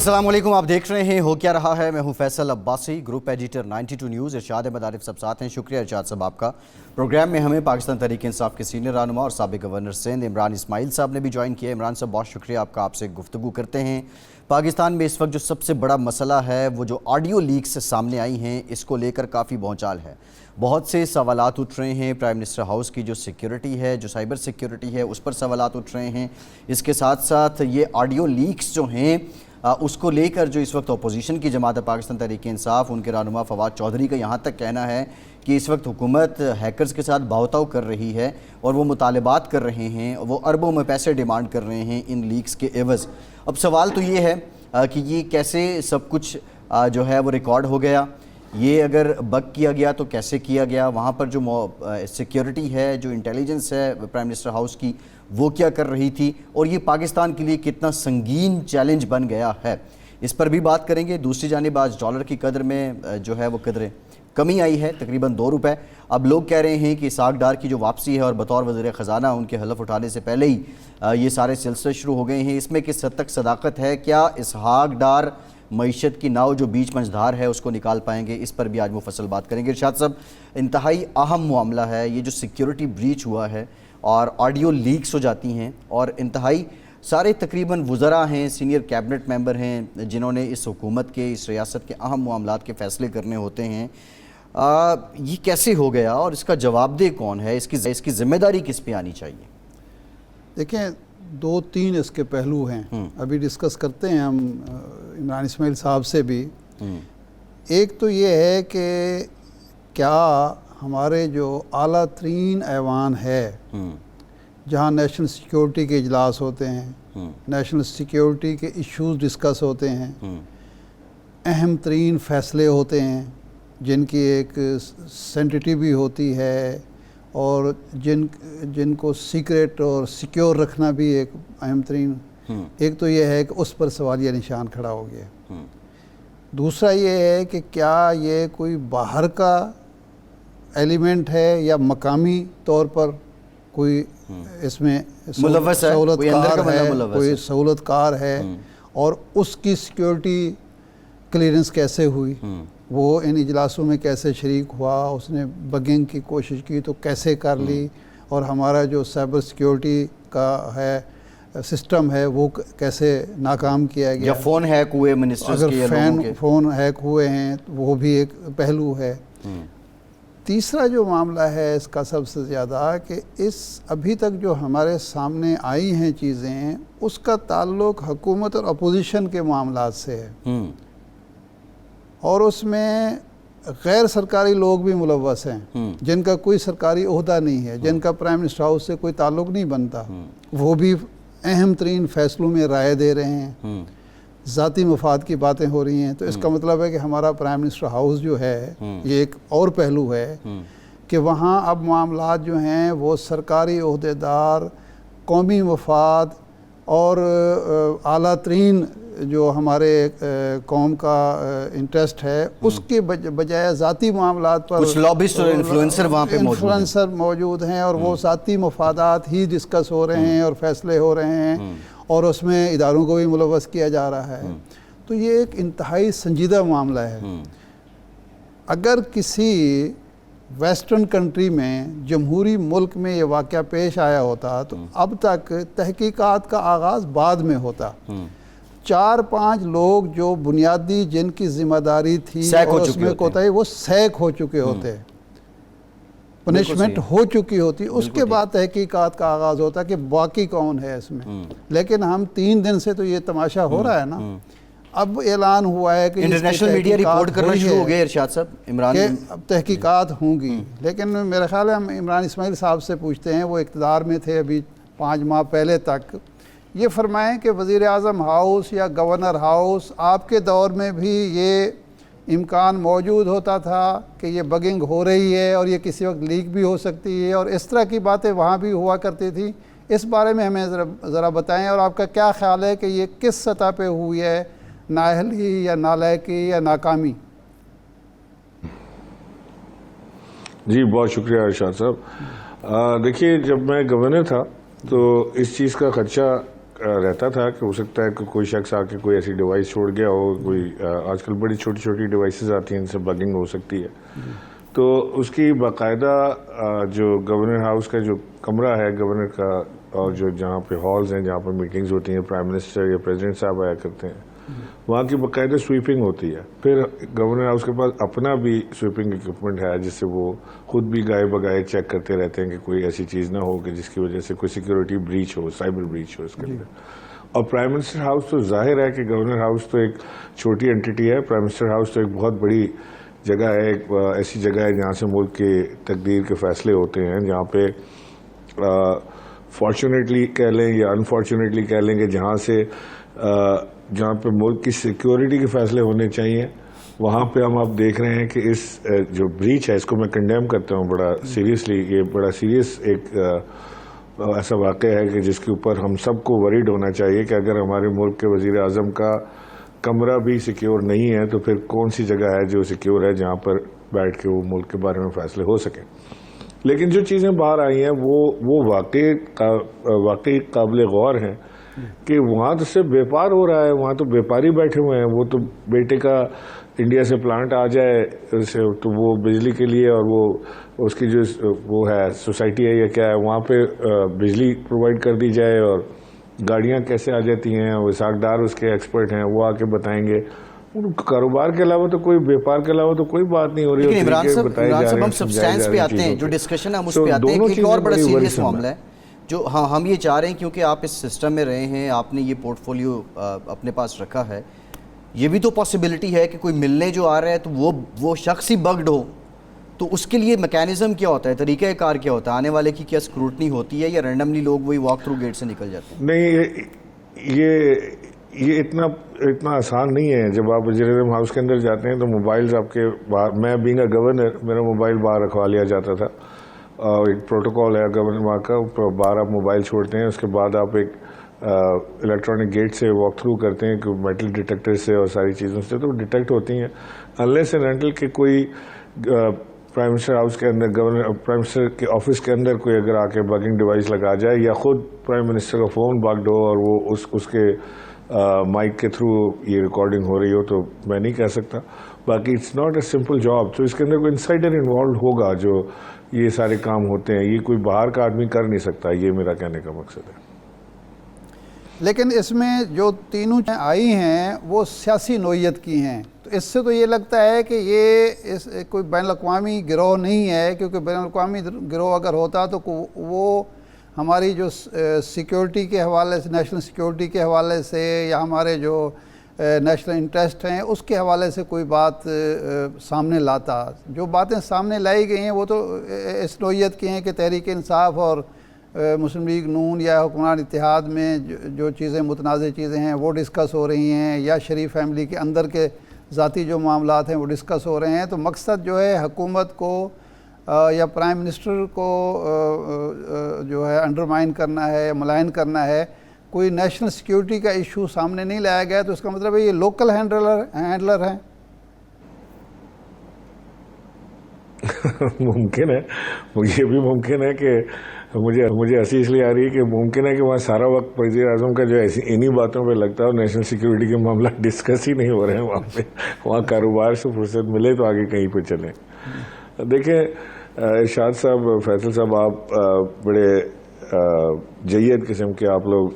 السلام علیکم، آپ دیکھ رہے ہیں ہو کیا رہا ہے۔ میں ہوں Faisal Abbasi, group editor 92 news. Irshad Ahmed Arif sahab ساتھ ہیں۔ شکریہ ارشاد صاحب آپ کا۔ پروگرام میں ہمیں پاکستان تحریک انصاف کے سینئر رہنما اور سابق گورنر سندھ عمران اسماعیل صاحب نے بھی جوائن کیا۔ عمران صاحب بہت شکریہ آپ کا، آپ سے گفتگو کرتے ہیں۔ پاکستان میں اس وقت جو سب سے بڑا مسئلہ ہے وہ جو آڈیو لیکس سامنے آئی ہیں، اس کو لے کر کافی بھونچال ہے۔ بہت سے سوالات اٹھ رہے ہیں۔ پرائم منسٹر ہاؤس کی جو سیکیورٹی ہے، جو سائبر سیکیورٹی ہے، اس پر سوالات اٹھ رہے ہیں۔ اس کے ساتھ ساتھ یہ آڈیو لیکس جو ہیں اس کو لے کر جو اس وقت اپوزیشن کی جماعت ہے پاکستان تحریک انصاف، ان کے رہنما فواد چودھری کا یہاں تک کہنا ہے کہ اس وقت حکومت ہیکرز کے ساتھ بہتاؤ کر رہی ہے اور وہ مطالبات کر رہے ہیں، وہ اربوں میں پیسے ڈیمانڈ کر رہے ہیں ان لیکس کے عوض۔ اب سوال تو یہ ہے کہ یہ کیسے سب کچھ جو ہے وہ ریکارڈ ہو گیا، یہ اگر بگ کیا گیا تو کیسے کیا گیا، وہاں پر جو سیکیورٹی ہے، جو انٹیلیجنس ہے پرائم منسٹر ہاؤس کی، وہ کیا کر رہی تھی، اور یہ پاکستان کے لیے کتنا سنگین چیلنج بن گیا ہے، اس پر بھی بات کریں گے۔ دوسری جانب آج ڈالر کی قدر میں جو ہے وہ قدریں کمی آئی ہے، تقریباً 2 روپے۔ اب لوگ کہہ رہے ہیں کہ اسحاق ڈار کی جو واپسی ہے اور بطور وزیر خزانہ ان کے حلف اٹھانے سے پہلے ہی یہ سارے سلسلے شروع ہو گئے ہیں۔ اس میں کس حد تک صداقت ہے؟ کیا اسحاق ڈار معیشت کی ناؤ جو بیچ منجھدار ہے اس کو نکال پائیں گے؟ اس پر بھی آج مفصل بات کریں گے۔ ارشاد صاحب، انتہائی اہم معاملہ ہے یہ جو سیکیورٹی بریچ ہوا ہے اور آڈیو لیکس ہو جاتی ہیں، اور انتہائی سارے تقریباً وزراء ہیں، سینئر کیبنٹ ممبر ہیں جنہوں نے اس حکومت کے، اس ریاست کے اہم معاملات کے فیصلے کرنے ہوتے ہیں۔ یہ کیسے ہو گیا اور اس کا جواب دہ کون ہے؟ اس کی ذمہ داری کس پہ آنی چاہیے؟ دیکھیں 2-3 اس کے پہلو ہیں، ابھی ڈسکس کرتے ہیں ہم عمران اسماعیل صاحب سے بھی۔ ایک تو یہ ہے کہ کیا ہمارے جو اعلیٰ ترین ایوان ہے جہاں نیشنل سیکیورٹی کے اجلاس ہوتے ہیں، نیشنل سیکیورٹی کے ایشوز ڈسکس ہوتے ہیں، اہم ترین فیصلے ہوتے ہیں جن کی ایک سینسٹیٹی بھی ہوتی ہے اور جن کو سیکریٹ اور سیکیور رکھنا بھی ایک اہم ترین، ایک تو یہ ہے کہ اس پر سوالیہ نشان کھڑا ہو گیا۔ دوسرا یہ ہے کہ کیا یہ کوئی باہر کا ایلیمنٹ ہے یا مقامی طور پر کوئی اس میں سہولت کار ہے، کوئی سہولت کار ہے، اور اس کی سیکیورٹی کلیئرنس کیسے ہوئی، وہ ان اجلاسوں میں کیسے شریک ہوا، اس نے بگنگ کی کوشش کی تو کیسے کر لی، اور ہمارا جو سائبر سیکیورٹی کا ہے سسٹم ہے وہ کیسے ناکام کیا گیا، یا فون ہیک ہوئے منسٹرز کے، اگر فون ہیک ہوئے ہیں وہ بھی ایک پہلو ہے۔ تیسرا جو معاملہ ہے اس کا سب سے زیادہ کہ ابھی تک جو ہمارے سامنے آئی ہیں چیزیں، اس کا تعلق حکومت اور اپوزیشن کے معاملات سے ہے، اور اس میں غیر سرکاری لوگ بھی ملوث ہیں جن کا کوئی سرکاری عہدہ نہیں ہے، جن کا پرائم منسٹر ہاؤس سے کوئی تعلق نہیں بنتا، وہ بھی اہم ترین فیصلوں میں رائے دے رہے ہیں، ذاتی مفاد کی باتیں ہو رہی ہیں۔ تو اس کا مطلب ہے کہ ہمارا پرائم منسٹر ہاؤس جو ہے یہ ایک اور پہلو ہے کہ وہاں اب معاملات جو ہیں وہ سرکاری عہدیدار، قومی مفاد اور اعلیٰ ترین جو ہمارے قوم کا انٹرسٹ ہے اس کے بجائے ذاتی معاملات پر کچھ لابسٹ اور انفلوئنسر وہاں پہ موجود ہیں، اور وہ ذاتی مفادات ہی ڈسکس ہو رہے ہیں اور فیصلے ہو رہے ہیں، اور اس میں اداروں کو بھی ملوث کیا جا رہا ہے۔ تو یہ ایک انتہائی سنجیدہ معاملہ ہے۔ اگر کسی ویسٹرن کنٹری میں، جمہوری ملک میں یہ واقعہ پیش آیا ہوتا تو اب تک تحقیقات کا آغاز بعد میں ہوتا۔ 4-5 لوگ جو بنیادی جن کی ذمہ داری تھی اور اس میں کوتاہی، وہ سیک ہو چکے ہوتے، پنشمنٹ ہو چکی ہوتی، اس کے بعد تحقیقات کا آغاز ہوتا کہ باقی کون ہے اس میں۔ لیکن ہم 3 دن سے تو یہ تماشا ہو رہا ہے نا، اب اعلان ہوا ہے کہ انٹرنیشنل میڈیا رپورٹ کرنا شروع ہو گئے ارشاد صاحب، عمران کہ اب تحقیقات ہوں گی۔ لیکن میرا خیال ہے ہم عمران اسماعیل صاحب سے پوچھتے ہیں، وہ اقتدار میں تھے ابھی 5 ماہ پہلے تک، یہ فرمائیں کہ وزیر اعظم ہاؤس یا گورنر ہاؤس آپ کے دور میں بھی یہ امکان موجود ہوتا تھا کہ یہ بگنگ ہو رہی ہے اور یہ کسی وقت لیک بھی ہو سکتی ہے، اور اس طرح کی باتیں وہاں بھی ہوا کرتی تھی؟ اس بارے میں ہمیں ذرا بتائیں، اور آپ کا کیا خیال ہے کہ یہ کس سطح پہ ہوئی ہے، نااہلی یا نالائقی یا ناکامی؟ جی بہت شکریہ ارشاد صاحب۔ دیکھیے جب میں گورنر تھا تو اس چیز کا خدشہ رہتا تھا کہ ہو سکتا ہے کہ کوئی شخص آ کے کوئی ایسی ڈیوائس چھوڑ گیا ہو, کوئی آج کل بڑی چھوٹی چھوٹی ڈیوائسز آتی ہیں, ان سے بگنگ ہو سکتی ہے. تو اس کی باقاعدہ جو گورنر ہاؤس کا جو کمرہ ہے گورنر کا, اور جو جہاں پہ ہالز ہیں جہاں پہ میٹنگز ہوتی ہیں, پرائم منسٹر یا پریزیڈنٹ صاحب آیا کرتے ہیں, وہاں کی باقاعدہ سویپنگ ہوتی ہے. پھر گورنر ہاؤس کے پاس اپنا بھی سویپنگ اکوپمنٹ ہے جس سے وہ خود بھی گائے بگائے چیک کرتے رہتے ہیں کہ کوئی ایسی چیز نہ ہو کہ جس کی وجہ سے کوئی سیکورٹی بریچ ہو, سائبر بریچ ہو اس کے اندر. اور پرائم منسٹر ہاؤس تو ظاہر ہے کہ گورنر ہاؤس تو ایک چھوٹی اینٹی ہے, پرائم منسٹر ہاؤس تو ایک بہت بڑی جگہ ہے, ایک ایسی جگہ ہے جہاں سے ملک کے تقدیر کے فیصلے ہوتے ہیں, جہاں پہ فارچونیٹلی کہہ لیں یا انفارچونیٹلی کہہ لیں کہ جہاں پہ ملک کی سیکیورٹی کے فیصلے ہونے چاہیے, وہاں پہ آپ دیکھ رہے ہیں کہ اس جو بریچ ہے اس کو میں کنڈیم کرتا ہوں بڑا سیریسلی. یہ بڑا سیریس ایک ایسا واقعہ ہے کہ جس کے اوپر ہم سب کو وریڈ ہونا چاہیے کہ اگر ہمارے ملک کے وزیر اعظم کا کمرہ بھی سیکیور نہیں ہے تو پھر کون سی جگہ ہے جو سیکیور ہے جہاں پر بیٹھ کے وہ ملک کے بارے میں فیصلے ہو سکیں. لیکن جو چیزیں باہر آئی ہیں وہ واقعی قابل غور ہیں کہ وہاں تو صرف بیپار ہو رہا ہے, وہاں تو بیپاری بیٹھے ہوئے ہیں. وہ تو بیٹے کا انڈیا سے پلانٹ آ جائے تو وہ بجلی کے لیے, اور وہ اس کی جو وہ ہے سوسائٹی ہے یا کیا ہے, وہاں پہ بجلی پرووائڈ کر دی جائے, اور گاڑیاں کیسے آ جاتی ہیں, وہ ساکھدار اس کے ایکسپرٹ ہیں, وہ آ کے بتائیں گے. کاروبار کے علاوہ تو کوئی بیپار کے علاوہ تو کوئی بات نہیں ہو رہی. لیکن عمران صاحب ہم سبسٹینس پہ آتے ہیں, جو ڈسکشن ہم اس پہ آتے ہیں کہ ایک اور بڑا سیریس معاملہ ہے جو ہم یہ چاہ رہے ہیں, کیونکہ آپ اس سسٹم میں رہے ہیں, آپ نے یہ پورٹ فولیو اپنے پاس رکھا ہے, یہ بھی تو پاسبلٹی ہے کہ کوئی ملنے جو آ رہا ہے تو وہ شخص ہی بگڈ ہو, تو اس کے لیے میکینزم کیا ہوتا ہے, طریقہ کار کیا ہوتا ہے, آنے والے کی کیا اسکروٹنی ہوتی ہے, یا رینڈملی لوگ وہی واک تھرو گیٹ سے نکل جاتے ہیں؟ نہیں, یہ اتنا آسان نہیں ہے. جب آپ وزیر اعظم ہاؤس کے اندر جاتے ہیں تو موبائلز آپ کے باہر, میں بینگ اے گورنر میرا موبائل باہر رکھوا لیا جاتا تھا, اور ایک پروٹوکول ہے گورنر وہاں کا, باہر آپ موبائل چھوڑتے ہیں, اس کے بعد آپ ایک الیکٹرانک گیٹ سے واک تھرو کرتے ہیں کہ میٹل ڈیٹیکٹر سے اور ساری چیزوں سے تو ڈیٹیکٹ ہوتی ہیں. انلیس اینڈ انٹل کہ کوئی پرائم منسٹر ہاؤس کے اندر, گورنر پرائم منسٹر کے آفس کے اندر کوئی اگر آ کے بگنگ ڈیوائس لگا جائے, یا خود پرائم منسٹر کا فون بگڈ ہو اور وہ اس کے مائک کے تھرو یہ ریکارڈنگ ہو رہی ہو, تو میں نہیں کہہ سکتا. باقی it's not a simple job, تو اس کے اندر کوئی انسائڈر انوالوڈ ہوگا جو یہ سارے کام ہوتے ہیں. یہ کوئی باہر کا آدمی کر نہیں سکتا, یہ میرا کہنے کا مقصد ہے. لیکن اس میں جو تینوں آئی ہیں وہ سیاسی نوعیت کی ہیں, تو اس سے تو یہ لگتا ہے کہ یہ کوئی بین الاقوامی گروہ نہیں ہے, کیونکہ بین الاقوامی گروہ اگر ہوتا تو وہ ہماری جو سیکیورٹی کے حوالے سے, نیشنل سیکیورٹی کے حوالے سے, یا ہمارے جو نیشنل انٹرسٹ ہیں اس کے حوالے سے کوئی بات سامنے لاتا. جو باتیں سامنے لائی گئی ہیں وہ تو اس نوعیت کی ہیں کہ تحریک انصاف اور مسلم لیگ نون یا حکمران اتحاد میں جو چیزیں متنازع چیزیں ہیں وہ ڈسکس ہو رہی ہیں, یا شریف فیملی کے اندر کے ذاتی جو معاملات ہیں وہ ڈسکس ہو رہے ہیں. تو مقصد جو ہے حکومت کو یا پرائم منسٹر کو جو ہے انڈرمائن کرنا ہے یا ملائن کرنا ہے. کوئی نیشنل سیکیورٹی کا ایشو سامنے نہیں لایا گیا, تو اس کا مطلب ہے یہ لوکل ہینڈلر ہیں. ممکن ہے, یہ بھی ممکن ہے کہ مجھے ہنسی اس لیے آ رہی ہے کہ ممکن ہے کہ وہاں سارا وقت وزیر اعظم کا جو انہی باتوں پہ لگتا ہے, اور نیشنل سیکیورٹی کے معاملات ڈسکس ہی نہیں ہو رہے ہیں وہاں پہ. وہاں کاروبار سے فرصت ملے تو آگے کہیں پہ چلیں. دیکھیں ارشاد صاحب, فیصل صاحب, آپ بڑے جید قسم کے آپ لوگ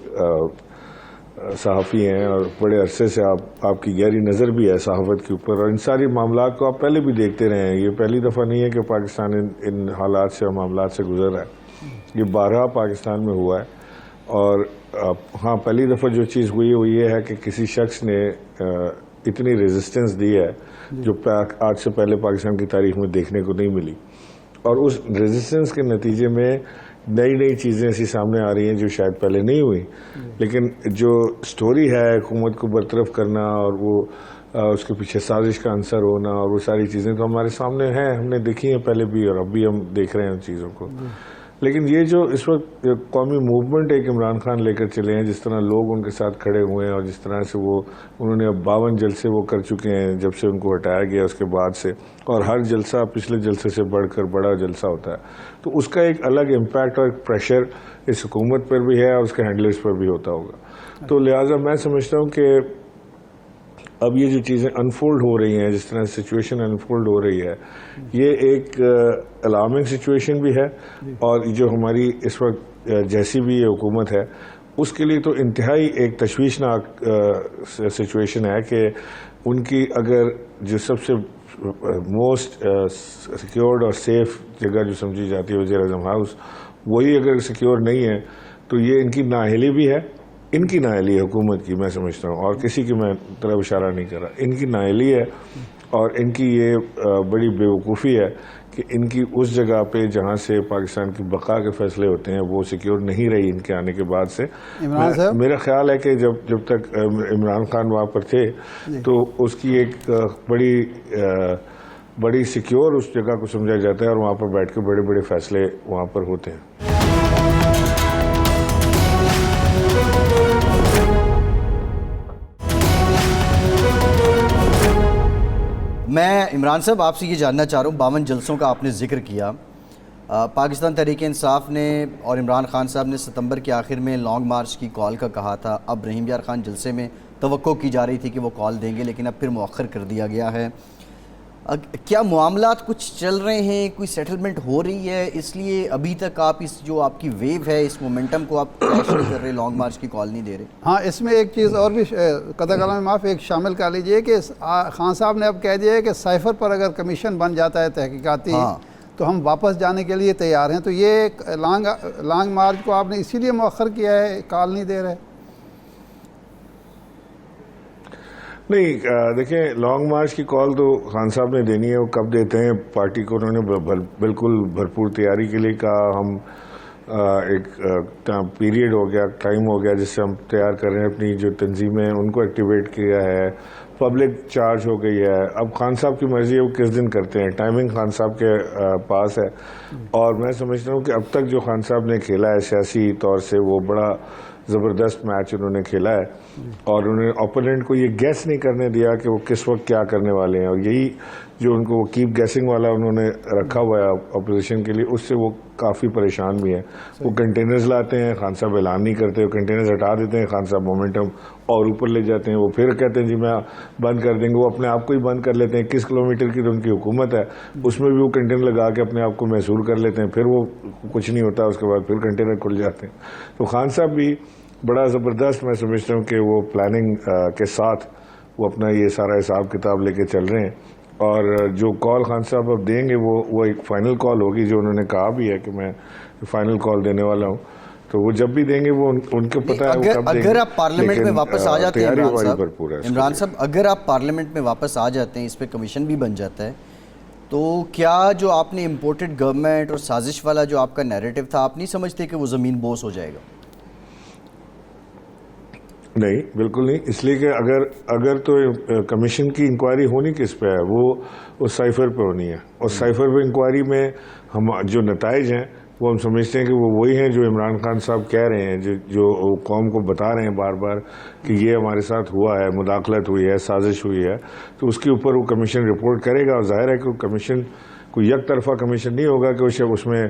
صحافی ہیں, اور بڑے عرصے سے آپ کی گہری نظر بھی ہے صحافت کے اوپر, اور ان ساری معاملات کو آپ پہلے بھی دیکھتے رہے ہیں. یہ پہلی دفعہ نہیں ہے کہ پاکستان ان حالات سے اور معاملات سے گزر رہا ہے, یہ بارہا پاکستان میں ہوا ہے. اور ہاں, پہلی دفعہ جو چیز ہوئی وہ یہ ہے کہ کسی شخص نے اتنی ریزسٹنس دی ہے جو آج سے پہلے پاکستان کی تاریخ میں دیکھنے کو نہیں ملی, اور اس ریزسٹنس کے نتیجے میں نئی چیزیں ایسی سامنے آ رہی ہیں جو شاید پہلے نہیں ہوئی. لیکن جو سٹوری ہے حکومت کو برطرف کرنا, اور وہ اس کے پیچھے سازش کا عنصر ہونا, اور وہ ساری چیزیں تو ہمارے سامنے ہیں, ہم نے دیکھی ہیں پہلے بھی اور اب بھی ہم دیکھ رہے ہیں ان چیزوں کو. لیکن یہ جو اس وقت قومی موومنٹ ایک عمران خان لے کر چلے ہیں، جس طرح لوگ ان کے ساتھ کھڑے ہوئے ہیں اور جس طرح سے انہوں نے اب 52 جلسے وہ کر چکے ہیں جب سے ان کو ہٹایا گیا اس کے بعد سے، اور ہر جلسہ پچھلے جلسے سے بڑھ کر بڑا جلسہ ہوتا ہے، تو اس کا ایک الگ امپیکٹ اور ایک پریشر اس حکومت پر بھی ہے اور اس کے ہینڈلرز پر بھی ہوتا ہوگا. تو لہٰذا میں سمجھتا ہوں کہ اب یہ جو چیزیں انفولڈ ہو رہی ہیں، جس طرح سچویشن انفولڈ ہو رہی ہے، یہ ایک الارمنگ سچویشن بھی ہے، اور جو ہماری اس وقت جیسی بھی یہ حکومت ہے اس کے لیے تو انتہائی ایک تشویشناک سچویشن ہے کہ ان کی اگر جو سب سے موسٹ سیکیورڈ اور سیف جگہ جو سمجھی جاتی ہے وزیر اعظم ہاؤس، وہی اگر سیکیور نہیں ہے تو یہ ان کی نااہلی بھی ہے، ان کی نااہلی ہے حکومت کی، میں سمجھتا ہوں، اور کسی کی میں طرف اشارہ نہیں کر رہا، ان کی نااہلی ہے اور ان کی یہ بڑی بیوقوفی ہے کہ ان کی اس جگہ پہ جہاں سے پاکستان کی بقا کے فیصلے ہوتے ہیں وہ سیکیور نہیں رہی ان کے آنے کے بعد سے. میرا خیال ہے کہ جب تک عمران خان وہاں پر تھے تو اس کی ایک بڑی سیکیور اس جگہ کو سمجھا جاتا ہے اور وہاں پر بیٹھ کے بڑے بڑے فیصلے وہاں پر ہوتے ہیں. میں عمران صاحب آپ سے یہ جاننا چاہ رہا ہوں، 52 جلسوں کا آپ نے ذکر کیا، پاکستان تحریک انصاف نے اور عمران خان صاحب نے ستمبر کے آخر میں لانگ مارچ کی کال کا کہا تھا. اب رحیم یار خان جلسے میں توقع کی جا رہی تھی کہ وہ کال دیں گے، لیکن اب پھر مؤخر کر دیا گیا ہے. کیا معاملات کچھ چل رہے ہیں، کوئی سیٹلمنٹ ہو رہی ہے، اس لیے ابھی تک آپ اس جو آپ کی ویو ہے اس مومنٹم کو آپ کیش نہیں کر رہے، لانگ مارچ کی کال نہیں دے رہے؟ ہاں، اس میں ایک چیز اور بھی قطع کلام معاف ایک شامل کر لیجئے کہ خان صاحب نے اب کہہ دیا ہے کہ سائفر پر اگر کمیشن بن جاتا ہے تحقیقاتی تو ہم واپس جانے کے لیے تیار ہیں. تو یہ لانگ مارچ کو آپ نے اسی لیے مؤخر کیا ہے، کال نہیں دے رہے؟ نہیں، دیکھیں، لانگ مارچ کی کال تو خان صاحب نے دینی ہے، وہ کب دیتے ہیں؟ پارٹی کو انہوں نے بالکل بھرپور تیاری کے لیے کہا. ہم ایک پیریڈ ہو گیا، ٹائم ہو گیا جس سے ہم تیار کر رہے ہیں، اپنی جو تنظیمیں ان کو ایکٹیویٹ کیا ہے، پبلک چارج ہو گئی ہے. اب خان صاحب کی مرضی ہے وہ کس دن کرتے ہیں، ٹائمنگ خان صاحب کے پاس ہے. اور میں سمجھتا ہوں کہ اب تک جو خان صاحب نے کھیلا ہے سیاسی طور سے وہ بڑا زبردست میچ انہوں نے کھیلا ہے، اور انہوں نے اوپوننٹ کو یہ گیس نہیں کرنے دیا کہ وہ کس وقت کیا کرنے والے ہیں. اور یہی جو ان کو وہ کیپ گیسنگ والا انہوں نے رکھا ہوا ہے اپوزیشن کے لیے، اس سے وہ کافی پریشان بھی ہیں. وہ کنٹینرز لاتے ہیں، خان صاحب اعلان نہیں کرتے، وہ کنٹینرز ہٹا دیتے ہیں، خان صاحب مومنٹم اور اوپر لے جاتے ہیں. وہ پھر کہتے ہیں جی میں بند کر دیں گے، وہ اپنے آپ کو ہی بند کر لیتے ہیں. 21 کلومیٹر کی تو ان کی حکومت ہے، اس میں بھی وہ کنٹینر لگا کے اپنے آپ کو محصور کر لیتے ہیں. پھر وہ کچھ نہیں ہوتا، اس کے بعد پھر کنٹینر کھل جاتے ہیں. تو خان صاحب بھی بڑا زبردست، میں سمجھتا ہوں کہ وہ پلاننگ کے ساتھ وہ اپنا یہ سارا حساب کتاب لے کے چل رہے ہیں. اور جو کال خان صاحب اب دیں گے وہ ایک فائنل کال ہوگی، جو انہوں نے کہا بھی ہے کہ میں فائنل کال دینے والا ہوں. تو وہ جب بھی دیں گے وہ ان کو پتہ ہے وہ کب دیں گے. اگر آپ پارلیمنٹ میں واپس آ جاتے ہیں عمران صاحب، اگر آپ پارلیمنٹ میں واپس آ جاتے ہیں، اس پہ کمیشن بھی بن جاتا ہے، تو کیا جو آپ نے امپورٹڈ گورنمنٹ اور سازش والا جو آپ کا نیریٹو تھا، آپ نہیں سمجھتے کہ وہ زمین بوس ہو جائے گا؟ نہیں، بالکل نہیں. اس لیے کہ اگر تو کمیشن کی انکوائری ہونی کس پہ ہے، وہ سائفر پہ ہونی ہے. اور سائفر پہ انکوائری میں ہم جو نتائج ہیں وہ ہم سمجھتے ہیں کہ وہ وہی ہیں جو عمران خان صاحب کہہ رہے ہیں، جو قوم کو بتا رہے ہیں بار بار کہ یہ ہمارے ساتھ ہوا ہے، مداخلت ہوئی ہے، سازش ہوئی ہے. تو اس کے اوپر وہ کمیشن رپورٹ کرے گا. اور ظاہر ہے کہ وہ کمیشن کوئی یک طرفہ کمیشن نہیں ہوگا کہ اس میں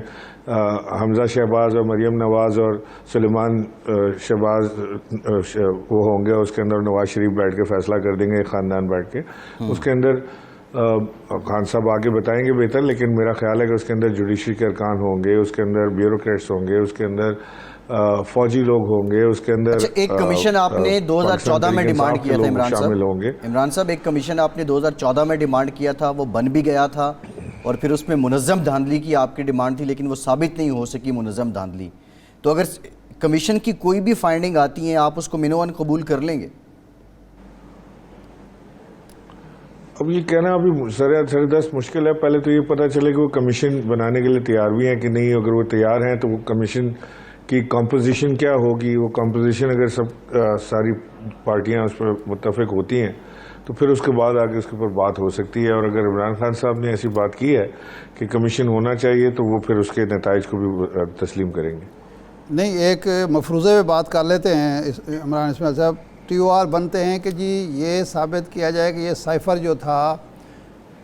حمزہ شہباز اور مریم نواز اور سلیمان شہباز وہ ہوں گے، اس کے اندر نواز شریف بیٹھ کے فیصلہ کر دیں گے، خاندان بیٹھ کے. اس کے اندر خان صاحب آگے بتائیں گے بہتر، لیکن میرا خیال ہے کہ اس کے اندر جوڈیشری کے ارکان ہوں گے، اس کے اندر بیوروکریٹس ہوں گے، اس کے اندر فوجی لوگ ہوں گے، اس کے اندر ایک کمیشن آپ نے 2014 میں ڈیمانڈ کیا تھا عمران شامل ہوں گے. عمران صاحب، ایک کمیشن آپ نے 2014 میں ڈیمانڈ کیا تھا، وہ بن بھی گیا تھا، اور پھر اس میں منظم دھاندلی کی آپ کی ڈیمانڈ تھی، لیکن وہ ثابت نہیں ہو سکی منظم دھاندلی. تو اگر کمیشن کی کوئی بھی فائنڈنگ آتی ہیں، آپ اس کو منوان قبول کر لیں گے؟ اب یہ کہنا ابھی سردست مشکل ہے. پہلے تو یہ پتہ چلے کہ وہ کمیشن بنانے کے لیے تیار بھی ہیں کہ نہیں. اگر وہ تیار ہیں تو وہ کمیشن کی کمپوزیشن کیا ہوگی، وہ کمپوزیشن اگر ساری پارٹیاں اس پر متفق ہوتی ہیں تو پھر اس کے بعد آگے اس کے اوپر بات ہو سکتی ہے. اور اگر عمران خان صاحب نے ایسی بات کی ہے کہ کمیشن ہونا چاہیے تو وہ پھر اس کے نتائج کو بھی تسلیم کریں گے. نہیں، ایک مفروضے پہ بات کر لیتے ہیں عمران اسماعیل صاحب. TOR بنتے ہیں کہ جی یہ ثابت کیا جائے کہ یہ سائفر جو تھا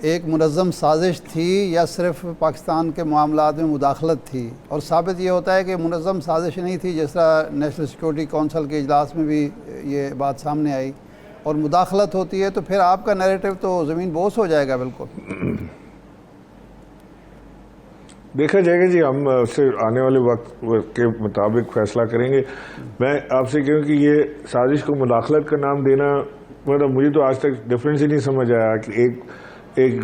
ایک منظم سازش تھی یا صرف پاکستان کے معاملات میں مداخلت تھی. اور ثابت یہ ہوتا ہے کہ منظم سازش نہیں تھی، جس طرح نیشنل سیکورٹی کونسل کے اجلاس میں بھی یہ بات سامنے آئی. اور مداخلت ہوتی ہے تو پھر آپ کا نیریٹو تو زمین بوس ہو جائے گا. بالکل دیکھا جائے گا جی، ہم اس سے آنے والے وقت کے مطابق فیصلہ کریں گے. میں آپ سے کہوں کہ یہ سازش کو مداخلت کا نام دینا، مطلب مجھے تو آج تک ڈفرینس ہی نہیں سمجھ آیا کہ ایک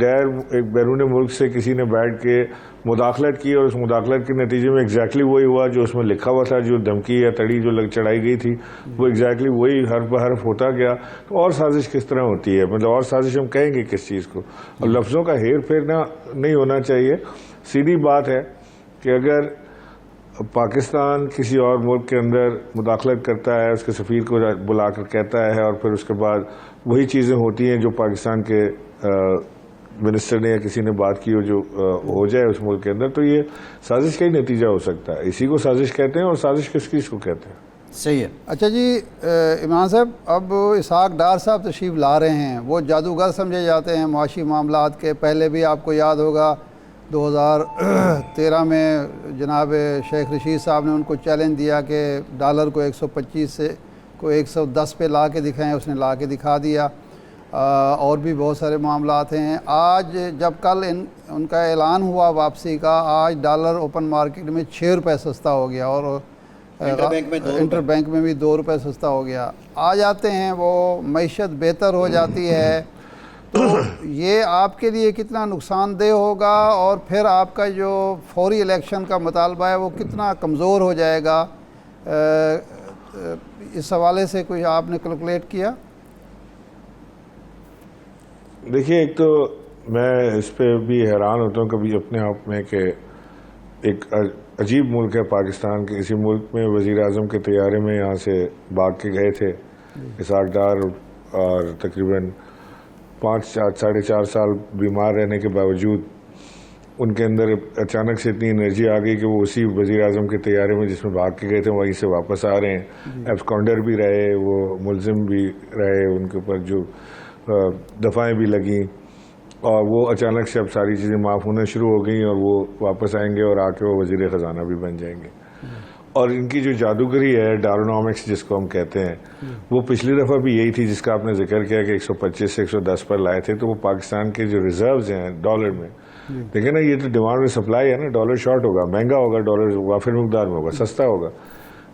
بیرون ملک سے کسی نے بیٹھ کے مداخلت کی اور اس مداخلت کے نتیجے میں ایگزیکٹلی وہی ہوا جو اس میں لکھا ہوا تھا. جو دھمکی یا تڑی جو چڑھائی گئی تھی وہ ایگزیکٹلی وہی حرف بحرف ہوتا گیا. تو اور سازش کس طرح ہوتی ہے؟ مطلب اور سازش ہم کہیں گے کس چیز کو؟ اور لفظوں کا ہیر پھیر نہیں ہونا چاہیے. سیدھی بات ہے کہ اگر پاکستان کسی اور ملک کے اندر مداخلت کرتا ہے، اس کے سفیر کو بلا کر کہتا ہے اور پھر اس کے بعد وہی چیزیں ہوتی ہیں جو پاکستان کے منسٹر نے یا کسی نے بات کی جو ہو جائے اس ملک کے اندر، تو یہ سازش کا ہی نتیجہ ہو سکتا ہے. اسی کو سازش کہتے ہیں. اور سازش کس چیز کو کہتے ہیں؟ صحیح ہے. اچھا جی عمران صاحب، اب اسحاق ڈار صاحب تشریف لا رہے ہیں. وہ جادوگر سمجھے جاتے ہیں معاشی معاملات کے. پہلے بھی آپ کو یاد ہوگا 2013 میں جناب شیخ رشید صاحب نے ان کو چیلنج دیا کہ ڈالر کو 125 سے کو 110 پہ لا کے دکھائیں. اس نے لا کے دکھا دیا. اور بھی بہت سارے معاملات ہیں. آج جب کل ان کا اعلان ہوا واپسی کا، آج ڈالر اوپن مارکیٹ میں 6 روپے سستا ہو گیا اور انٹر بینک میں بھی 2 روپے سستا ہو گیا. آ جاتے ہیں وہ، معیشت بہتر ہو جاتی ہے. تو یہ آپ کے لیے کتنا نقصان دہ ہوگا اور پھر آپ کا جو فوری الیکشن کا مطالبہ ہے وہ کتنا کمزور ہو جائے گا؟ اس حوالے سے کوئی آپ نے کیلکولیٹ کیا؟ دیکھیے، ایک تو میں اس پہ بھی حیران ہوتا ہوں کبھی اپنے آپ میں کہ ایک عجیب ملک ہے پاکستان کے. کسی ملک میں وزیر اعظم کے طیارے میں یہاں سے بھاگ کے گئے تھے اسحاق ڈار، اور تقریباً 4.5 سال بیمار رہنے کے باوجود ان کے اندر اچانک سے اتنی انرجی آ گئی کہ وہ اسی وزیر اعظم کے طیارے میں جس میں بھاگ کے گئے تھے وہیں سے واپس آ رہے ہیں. ایبسکانڈر بھی رہے، وہ ملزم بھی رہے، ان کے اوپر جو دفعیں بھی لگیں، اور وہ اچانک سے اب ساری چیزیں معاف ہونا شروع ہو گئیں اور وہ واپس آئیں گے اور آ کے وہ وزیر خزانہ بھی بن جائیں گے. اور ان کی جو جادوگری ہے، ڈارونامکس جس کو ہم کہتے ہیں، وہ پچھلی دفعہ بھی یہی تھی جس کا آپ نے ذکر کیا کہ 125 سے 110 پر لائے تھے. تو وہ پاکستان کے جو ریزروز ہیں ڈالر میں، دیکھیں نا، یہ تو ڈیمانڈ میں سپلائی ہے نا. ڈالر شارٹ ہوگا، مہنگا ہوگا، ڈالر وافر مقدار میں ہوگا، سستا ہوگا.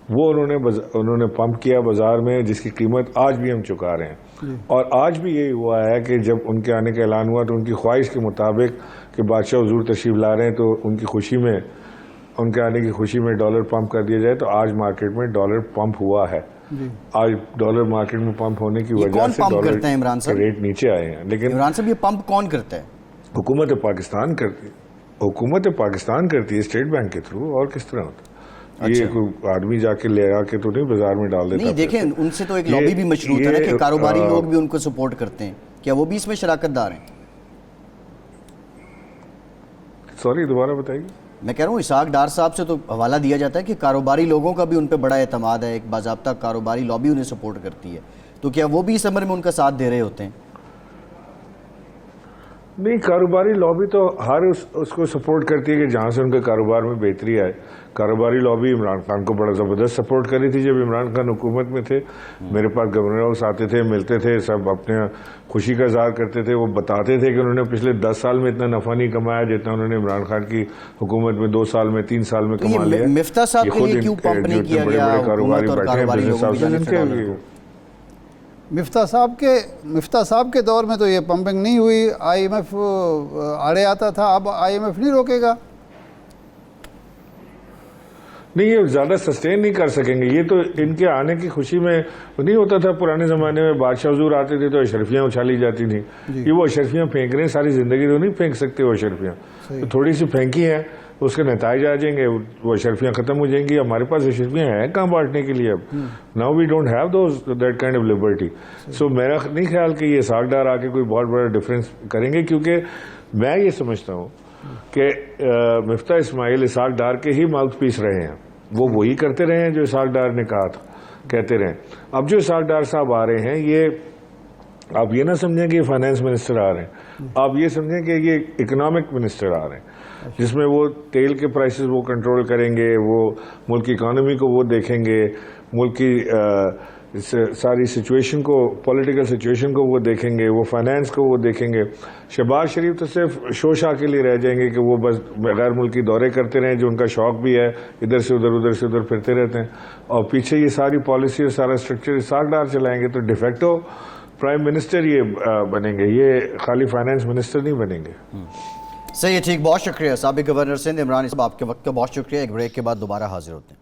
وہ انہوں نے پمپ کیا بازار میں، جس کی قیمت آج بھی ہم چکا رہے ہیں. اور آج بھی یہی ہوا ہے کہ جب ان کے آنے کا اعلان ہوا تو ان کی خواہش کے مطابق کہ بادشاہ حضور تشریف لا رہے ہیں تو ان کی خوشی میں، ان کے آنے کی خوشی میں ڈالر پمپ کر دیا جائے. تو آج مارکیٹ میں ڈالر پمپ ہوا ہے. آج ڈالر مارکیٹ میں پمپ ہونے کی وجہ سے ڈالر کے ریٹ نیچے آئے ہیں. لیکن عمران صاحب، یہ پمپ کون کرتا ہے؟ حکومت پاکستان کرتی ہے. حکومت پاکستان کرتی ہے اسٹیٹ بینک کے تھرو. اور کس طرح ہوتا ہے؟ یہ کوئی آدمی جا کے لے آ کے تو نہیں بازار میں ڈال دیتا. نہیں، دیکھیں ان سے تو ایک لابی بھی مشروط ہے نا کہ کاروباری لوگ بھی ان کو سپورٹ کرتے ہیں. کیا وہ بھی اس میں شراکت دار ہیں؟ سوری، دوبارہ بتائیے. میں کہہ رہا ہوں اسحاق ڈار صاحب سے تو حوالہ دیا جاتا ہے کہ کاروباری لوگوں کا بھی ان پہ بڑا اعتماد ہے، ایک باضابطہ کاروباری لابی انہیں سپورٹ کرتی ہے. تو کیا وہ بھی اس عمر میں ان کا ساتھ دے رہے ہوتے ہیں؟ نہیں، کاروباری لابی تو ہر اس کو سپورٹ کرتی ہے کہ جہاں سے ان کے کاروبار میں بہتری آئے. کاروباری لابی عمران خان کو بڑا زبردست سپورٹ کری تھی جب عمران خان حکومت میں تھے. میرے پاس گورنر ہاؤس آتے تھے، ملتے تھے، سب اپنے خوشی کا اظہار کرتے تھے. وہ بتاتے تھے کہ انہوں نے پچھلے 10 سال میں اتنا نفع نہیں کمایا جتنا انہوں نے عمران خان کی حکومت میں 2 سال میں 3 سال میں کما لیا. مفتاح صاحب کے لیے کیوں پمپ نہیں کیا گیا؟ کاروباری بیٹھے ہیں. مفتاح صاحب کے دور میں تو یہ پمپنگ نہیں ہوئی. IMF آڑے آتا تھا، اب IMF نہیں روکے گا. نہیں، یہ زیادہ سسٹین نہیں کر سکیں گے. یہ تو ان کے آنے کی خوشی میں نہیں ہوتا تھا. پرانے زمانے میں بادشاہ حضور آتے تھے تو اشرفیاں اچھالی جاتی تھیں. یہ وہ اشرفیاں پھینک رہے ہیں، ساری زندگی تو نہیں پھینک سکتے وہ اشرفیاں. تو تھوڑی سی پھینکی ہیں اس کے نتائج آ جائیں گے, وہ اشرفیاں ختم ہو جائیں گی. ہمارے پاس اشرفیاں ہیں کہاں بانٹنے کے لیے اب؟ Now we don't have those that kind of liberty. So میرا نہیں خیال کہ یہ اسحاق ڈار آ کے کوئی بہت بڑا ڈفرینس کریں گے, کیونکہ میں یہ سمجھتا ہوں کہ مفتاح اسماعیل اسحاق ڈار کے ہی ماؤتھ پیس رہے ہیں. وہ وہی کرتے رہے ہیں جو اسحاق ڈار نے کہا تھا, کہتے رہے. اب جو اسحاق ڈار صاحب آ رہے ہیں, یہ آپ یہ نہ سمجھیں کہ یہ فائنانس منسٹر آ رہے ہیں, آپ یہ سمجھیں کہ یہ اکنامک منسٹر آ رہے ہیں, جس میں وہ تیل کے پرائسز وہ کنٹرول کریں گے, وہ ملک کی اکانومی کو وہ دیکھیں گے, ملک کی ساری سچویشن کو, پولیٹیکل سچویشن کو وہ دیکھیں گے, وہ فائنانس کو وہ دیکھیں گے. شہباز شریف تو صرف شو شاہ کے لیے رہ جائیں گے کہ وہ بس غیر ملکی دورے کرتے رہیں, جو ان کا شوق بھی ہے, ادھر سے ادھر پھرتے رہتے ہیں, اور پیچھے یہ ساری پالیسی اور سارا اسٹرکچر اسحاق ڈار چلائیں گے. تو ڈیفیکٹو پرائم منسٹر یہ بنیں گے, یہ خالی فائنانس منسٹر نہیں بنیں گے. صحیح ہے, ٹھیک, بہت شکریہ. سابق گورنر سندھ عمران صاحب, آپ کے وقت کا بہت شکریہ. ایک بریک کے بعد دوبارہ حاضر ہوتے ہیں.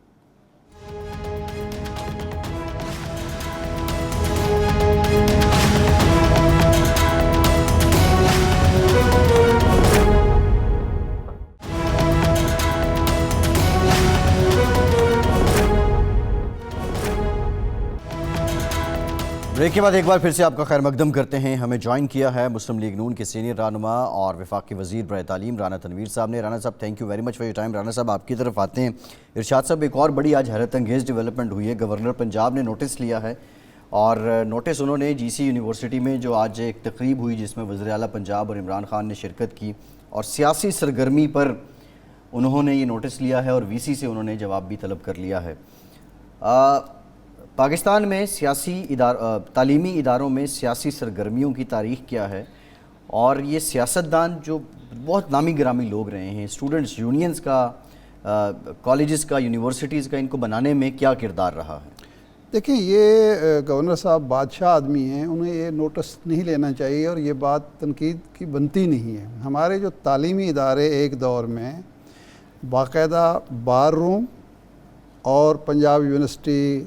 بریک کے بعد ایک بار پھر سے آپ کا خیر مقدم کرتے ہیں. ہمیں جوائن کیا ہے مسلم لیگ نون کے سینئر رہنما اور وفاقی وزیر برائے تعلیم رانا تنویر صاحب نے. رانا صاحب, thank you very much for your time. Rana صاحب, آپ کی طرف آتے ہیں. ارشاد صاحب, ایک اور بڑی آج حیرت انگیز ڈیولپمنٹ ہوئی ہے. گورنر پنجاب نے نوٹس لیا ہے, اور نوٹس انہوں نے جی سی یونیورسٹی میں جو آج ایک تقریب ہوئی جس میں وزیر اعلیٰ پنجاب اور عمران خان نے شرکت کی, اور سیاسی سرگرمی پر انہوں نے یہ نوٹس لیا ہے, اور وی سی سے انہوں نے جواب بھی طلب کر لیا ہے. پاکستان میں تعلیمی اداروں میں سیاسی سرگرمیوں کی تاریخ کیا ہے, اور یہ سیاستدان جو بہت نامی گرامی لوگ رہے ہیں, اسٹوڈنٹس یونینز کا, کالجز کا, یونیورسٹیز کا, ان کو بنانے میں کیا کردار رہا ہے؟ دیکھیں, یہ گورنر صاحب بادشاہ آدمی ہیں, انہیں یہ نوٹس نہیں لینا چاہیے, اور یہ بات تنقید کی بنتی نہیں ہے. ہمارے جو تعلیمی ادارے ایک دور میں باقاعدہ بار روم اور پنجاب یونیورسٹی,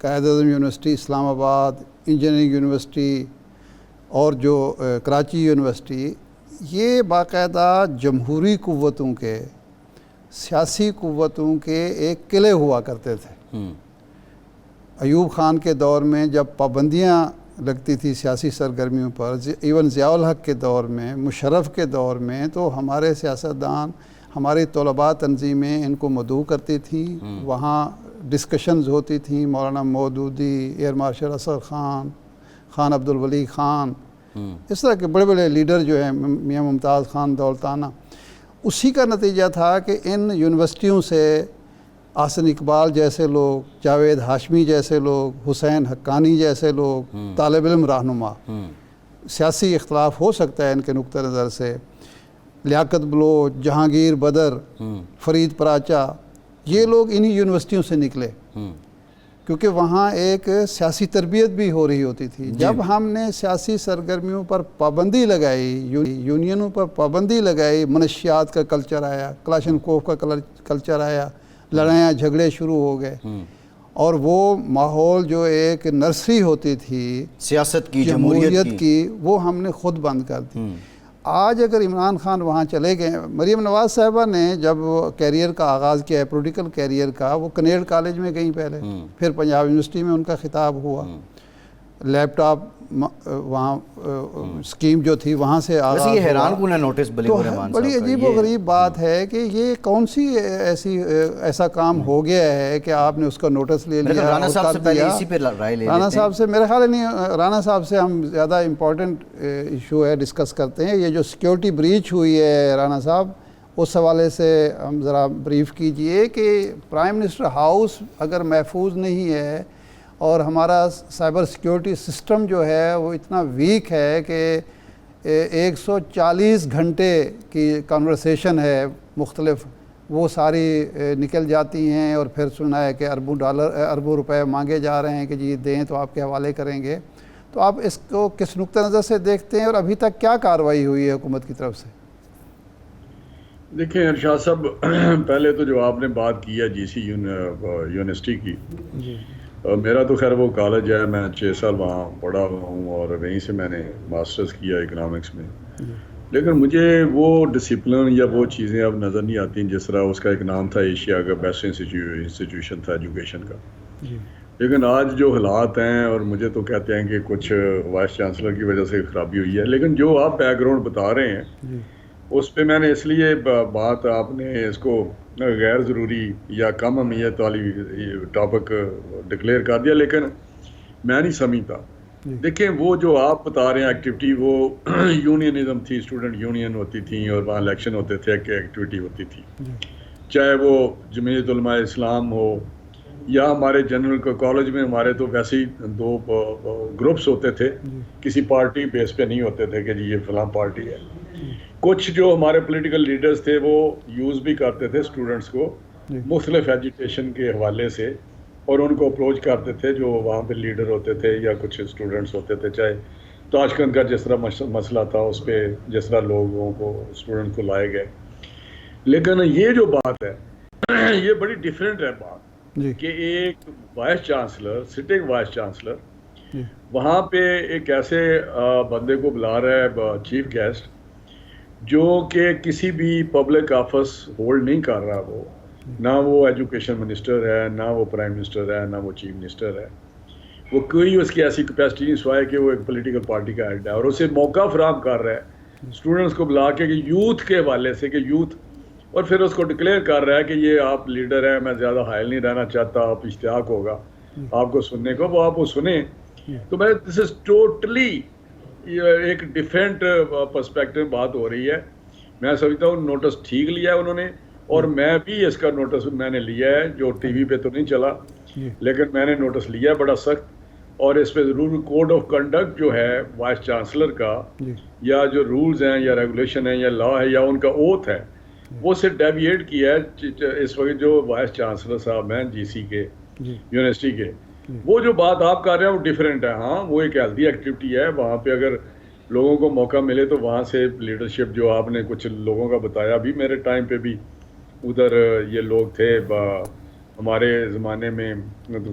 قائد اعظم یونیورسٹی اسلام آباد, انجینئرنگ یونیورسٹی اور جو کراچی یونیورسٹی, یہ باقاعدہ جمہوری قوتوں کے, سیاسی قوتوں کے ایک قلعے ہوا کرتے تھے. ایوب خان کے دور میں جب پابندیاں لگتی تھی سیاسی سرگرمیوں پر, ایون ضیاء الحق کے دور میں, مشرف کے دور میں, تو ہمارے سیاستدان, ہماری طلباء تنظیمیں ان کو مدعو کرتی تھیں, وہاں ڈسکشنز ہوتی تھیں. مولانا مودودی, ایئر مارشل اصغر خان, خان عبد الولی خان, اس طرح کے بڑے بڑے لیڈر جو ہیں, میاں ممتاز خان دولتانہ. اسی کا نتیجہ تھا کہ ان یونیورسٹیوں سے احسن اقبال جیسے لوگ, جاوید ہاشمی جیسے لوگ, حسین حقانی جیسے لوگ, طالب علم رہنما, سیاسی اختلاف ہو سکتا ہے ان کے نقطہ نظر سے, لیاقت بلوچ, جہانگیر بدر, فرید پراچا, یہ لوگ انہی یونیورسٹیوں سے نکلے, کیونکہ وہاں ایک سیاسی تربیت بھی ہو رہی ہوتی تھی. جب ہم نے سیاسی سرگرمیوں پر پابندی لگائی, یونینوں پر پابندی لگائی, منشیات کا کلچر آیا, کلاشنکوف کا کلچر آیا, لڑائیاں جھگڑے شروع ہو گئے, اور وہ ماحول جو ایک نرسری ہوتی تھی سیاست کی, جمہوریت کی, وہ ہم نے خود بند کر دی. آج اگر عمران خان وہاں چلے گئے, مریم نواز صاحبہ نے جب کیریئر کا آغاز کیا ہے, پولیٹیکل کیریئر کا, وہ کنیڈ کالج میں گئیں پہلے, پھر پنجاب یونیورسٹی میں ان کا خطاب ہوا, لیپ ٹاپ وہاں اسکیم جو تھی وہاں سے آغاز ہوا. یہ حیران کن ہے نوٹس بڑی عجیب و غریب بات ہے کہ یہ کون سی ایسا کام ہو گیا ہے کہ آپ نے اس کا نوٹس لے لیا. رانا صاحب سے پہلے اسی پہ رائے لے لیتے ہیں. رانا صاحب سے میرا خیال نہیں, رانا صاحب سے ہم زیادہ امپورٹنٹ ایشو ہے ڈسکس کرتے ہیں. یہ جو سیکیورٹی بریچ ہوئی ہے رانا صاحب, اس حوالے سے ہم ذرا بریف کیجئے کہ پرائم منسٹر ہاؤس اگر محفوظ نہیں ہے, اور ہمارا سائبر سیکیورٹی سسٹم جو ہے وہ اتنا ویک ہے کہ 140 گھنٹے کی کنورسیشن ہے مختلف, وہ ساری نکل جاتی ہیں, اور پھر سنا ہے کہ اربوں روپے مانگے جا رہے ہیں کہ جی دیں تو آپ کے حوالے کریں گے. تو آپ اس کو کس نقطہ نظر سے دیکھتے ہیں, اور ابھی تک کیا کارروائی ہوئی ہے حکومت کی طرف سے؟ دیکھیں ارشاد صاحب, پہلے تو جو آپ نے بات کی ہے جی سی یونیورسٹی کی, میرا تو خیر وہ کالج ہے, میں 6 سال وہاں پڑھا ہوں, اور وہیں سے میں نے ماسٹرز کیا اکنامکس میں. لیکن مجھے وہ ڈسپلن یا وہ چیزیں اب نظر نہیں آتی جس طرح اس کا ایک نام تھا ایشیا کا بیسٹ انسٹیٹیوشن تھا ایجوکیشن کا. لیکن آج جو حالات ہیں اور مجھے تو کہتے ہیں کہ کچھ وائس چانسلر کی وجہ سے خرابی ہوئی ہے. لیکن جو آپ بیک گراؤنڈ بتا رہے ہیں اس پہ میں نے اس لیے بات آپ نے اس کو غیر ضروری یا کم اہمیت والی ٹاپک ڈکلیئر کر دیا, لیکن میں نہیں سمجھتا. دیکھیں وہ جو آپ بتا رہے ہیں ایکٹیویٹی وہ یونینزم تھی, اسٹوڈنٹ یونین ہوتی تھیں اور وہاں الیکشن ہوتے تھے, ایک ایکٹیویٹی ہوتی تھی, چاہے وہ جمعیت علماء اسلام ہو یا ہمارے جنرل کالج میں ہمارے تو ویسے ہی 2 گروپس ہوتے تھے, کسی پارٹی بیس پہ نہیں ہوتے تھے کہ جی یہ فلاں پارٹی ہے. کچھ جو ہمارے پولیٹیکل لیڈرز تھے وہ یوز بھی کرتے تھے اسٹوڈنٹس کو مختلف ایجوکیشن کے حوالے سے اور ان کو اپروچ کرتے تھے جو وہاں پہ لیڈر ہوتے تھے یا کچھ اسٹوڈنٹس ہوتے تھے, چاہے تاشقند کا جس طرح مسئلہ تھا اس پہ جس طرح لوگوں کو اسٹوڈنٹ کو لائے گئے. لیکن یہ جو بات ہے یہ بڑی ڈیفرنٹ ہے بات کہ ایک vice chancellor, sitting vice chancellor وہاں پہ ایک ایسے بندے کو بلا رہا ہے چیف گیسٹ جو کہ کسی بھی پبلک آفس ہولڈ نہیں کر رہا, وہ نہ وہ ایجوکیشن منسٹر ہے, نہ وہ پرائم منسٹر ہے, نہ وہ چیف منسٹر ہے, وہ کوئی اس کی ایسی کیپیسٹی نہیں سوائے کہ وہ ایک پولیٹیکل پارٹی کا ہیڈ ہے, اور اسے موقع فراہم کر رہا ہے اسٹوڈنٹس کو بلا کے کہ یوتھ کے حوالے سے کہ یوتھ, اور پھر اس کو ڈکلیئر کر رہا ہے کہ یہ آپ لیڈر ہیں, میں زیادہ حائل نہیں رہنا چاہتا, آپ اشتیاق ہوگا آپ کو سننے کو, وہ آپ وہ سنیں. تو میں دس از ٹوٹلی ایک ڈفرینٹ پرسپیکٹو بات ہو رہی ہے. میں سمجھتا ہوں نوٹس ٹھیک لیا ہے انہوں نے, اور میں بھی اس کا نوٹس میں نے لیا ہے, جو ٹی وی پہ تو نہیں چلا لیکن میں نے نوٹس لیا ہے بڑا سخت, اور اس پہ ضرور کوڈ آف کنڈکٹ جو ہے وائس چانسلر کا یا جو رولز ہیں یا ریگولیشن ہے یا لا ہے یا ان کا اوتھ ہے وہ سے ڈیویٹ کیا ہے. اس وقت جو وائس چانسلر صاحب ہیں جی سی کے یونیورسٹی کے, وہ جو بات آپ کر رہے ہیں وہ ڈیفرنٹ ہے. ہاں وہ ایک ہیلدی ایکٹیویٹی ہے, وہاں پہ اگر لوگوں کو موقع ملے تو وہاں سے لیڈرشپ جو آپ نے کچھ لوگوں کا بتایا, بھی میرے ٹائم پہ بھی ادھر یہ لوگ تھے ہمارے زمانے میں,